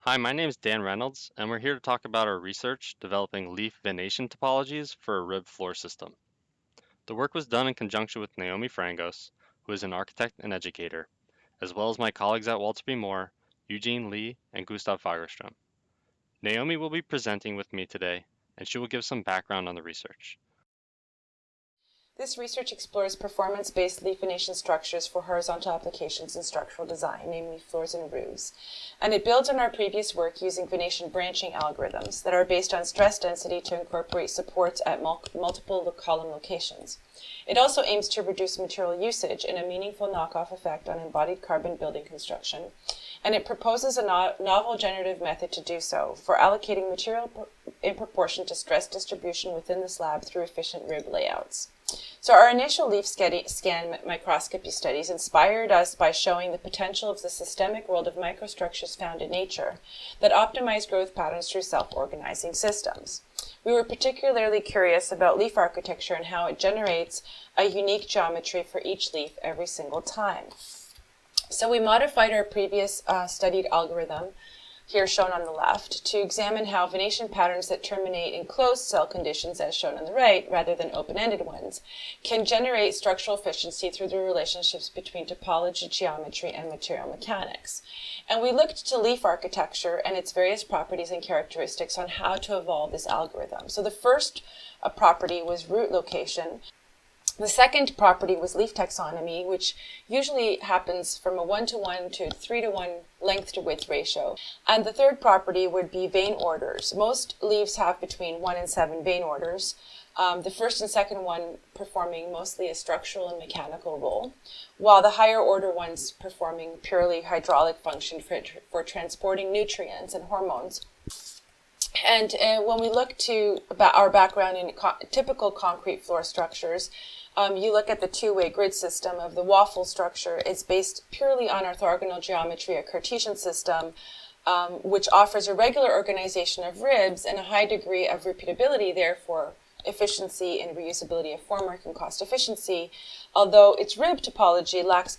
Hi, my name is Dan Reynolds, and we're here to talk about our research developing leaf venation topologies for a rib floor system. The work was done in conjunction with Naomi Frangos, who is an architect and educator, as well as my colleagues at Walter B. Moore, Eugene Lee, and Gustav Fagerstrom. Naomi will be presenting with me today, and she will give some background on the research. This research explores performance-based leaf venation structures for horizontal applications in structural design, namely floors and roofs. And it builds on our previous work using venation branching algorithms that are based on stress density to incorporate supports at multiple column locations. It also aims to reduce material usage in a meaningful knockoff effect on embodied carbon building construction. And it proposes a novel generative method to do so for allocating material in proportion to stress distribution within the slab through efficient rib layouts. So our initial leaf scan microscopy studies inspired us by showing the potential of the systemic world of microstructures found in nature that optimize growth patterns through self-organizing systems. We were particularly curious about leaf architecture and how it generates a unique geometry for each leaf every single time. So we modified our previous studied algorithm, here shown on the left, to examine how venation patterns that terminate in closed cell conditions, as shown on the right, rather than open-ended ones, can generate structural efficiency through the relationships between topology, geometry, and material mechanics. And we looked to leaf architecture and its various properties and characteristics on how to evolve this algorithm. So the first property was root location. The second property was leaf taxonomy, which usually happens from a 1-to-1 to 3-to-1 length to width ratio. And the third property would be vein orders. Most leaves have between 1 and 7 vein orders. The first and second one performing mostly a structural and mechanical role, while the higher order ones performing purely hydraulic function for transporting nutrients and hormones. And when we look to our background in typical concrete floor structures, you look at the two-way grid system of the waffle structure. It's based purely on orthogonal geometry, a Cartesian system, which offers a regular organization of ribs and a high degree of repeatability, therefore efficiency and reusability of formwork and cost efficiency, although its rib topology lacks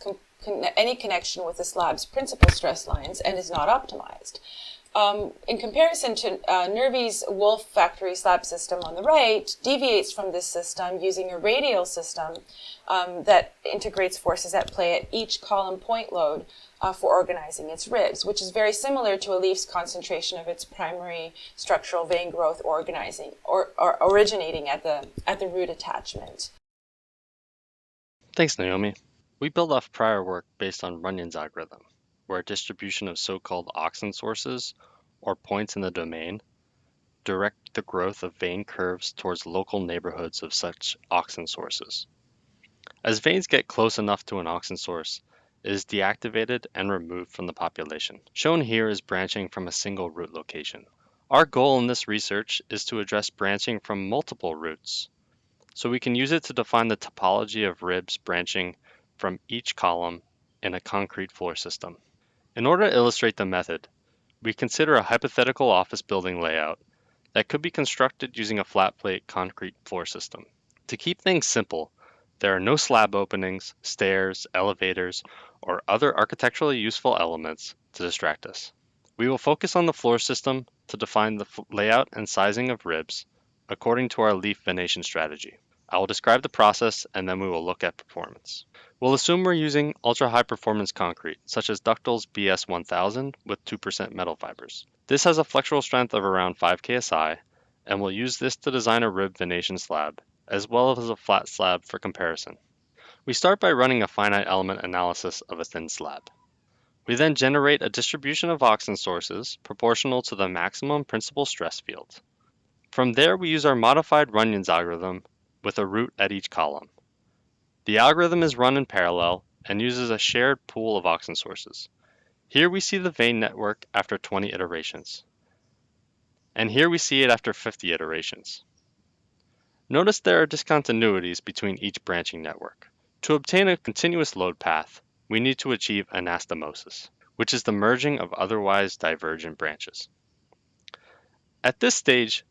any connection with the slab's principal stress lines and is not optimized. In comparison to Nervi's Wolf factory slab system on the right, deviates from this system using a radial system that integrates forces at play at each column point load for organizing its ribs, which is very similar to a leaf's concentration of its primary structural vein growth originating at the root attachment. Thanks, Naomi. We build off prior work based on Runyon's algorithm, where a distribution of so-called AUXIN sources, or points in the domain, direct the growth of vein curves towards local neighborhoods of such AUXIN sources. As veins get close enough to an AUXIN source, it is deactivated and removed from the population. Shown here is branching from a single root location. Our goal in this research is to address branching from multiple roots, so we can use it to define the topology of ribs branching from each column in a concrete floor system. In order to illustrate the method, we consider a hypothetical office building layout that could be constructed using a flat plate concrete floor system. To keep things simple, there are no slab openings, stairs, elevators, or other architecturally useful elements to distract us. We will focus on the floor system to define the layout and sizing of ribs according to our leaf venation strategy. I will describe the process and then we will look at performance. We'll assume we're using ultra-high performance concrete, such as Ductil's BS1000 with 2% metal fibers. This has a flexural strength of around 5 ksi, and we'll use this to design a rib venation slab, as well as a flat slab for comparison. We start by running a finite element analysis of a thin slab. We then generate a distribution of AUXIN sources proportional to the maximum principal stress field. From there, we use our modified Runyon's algorithm with a root at each column. The algorithm is run in parallel and uses a shared pool of AUXIN sources. Here we see the vein network after 20 iterations. And here we see it after 50 iterations. Notice there are discontinuities between each branching network. To obtain a continuous load path, we need to achieve anastomosis, which is the merging of otherwise divergent branches. At this stage,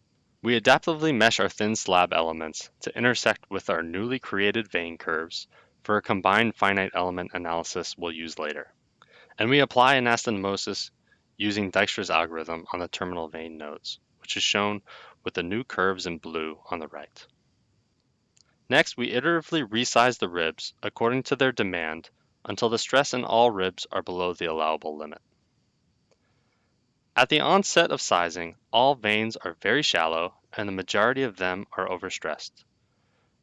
we adaptively mesh our thin slab elements to intersect with our newly created vein curves for a combined finite element analysis we'll use later. And we apply anastomosis using Dijkstra's algorithm on the terminal vane nodes, which is shown with the new curves in blue on the right. Next, we iteratively resize the ribs according to their demand until the stress in all ribs are below the allowable limit. At the onset of sizing, all vanes are very shallow and the majority of them are overstressed.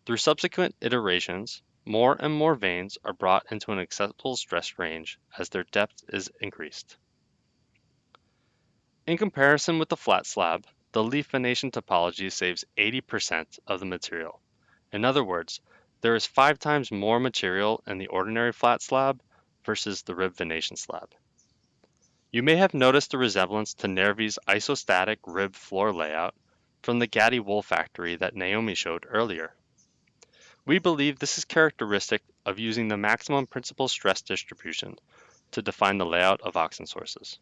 Through subsequent iterations, more and more vanes are brought into an acceptable stress range as their depth is increased. In comparison with the flat slab, the leaf venation topology saves 80% of the material. In other words, there is 5 times more material in the ordinary flat slab versus the rib venation slab. You may have noticed the resemblance to Nervi's isostatic rib floor layout from the Gaddy wool factory that Naomi showed earlier. We believe this is characteristic of using the maximum principal stress distribution to define the layout of AUXIN sources.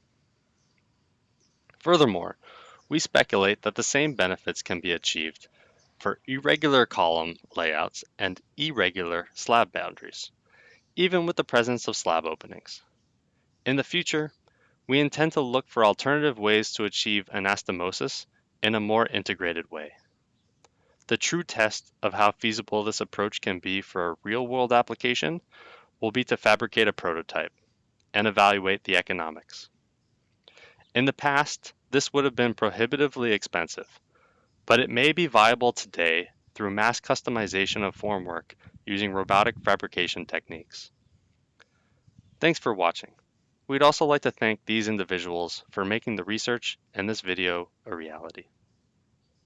Furthermore, we speculate that the same benefits can be achieved for irregular column layouts and irregular slab boundaries, even with the presence of slab openings. In the future, we intend to look for alternative ways to achieve anastomosis in a more integrated way. The true test of how feasible this approach can be for a real-world application will be to fabricate a prototype and evaluate the economics. In the past, this would have been prohibitively expensive, but it may be viable today through mass customization of formwork using robotic fabrication techniques. Thanks for watching. We'd also like to thank these individuals for making the research and this video a reality.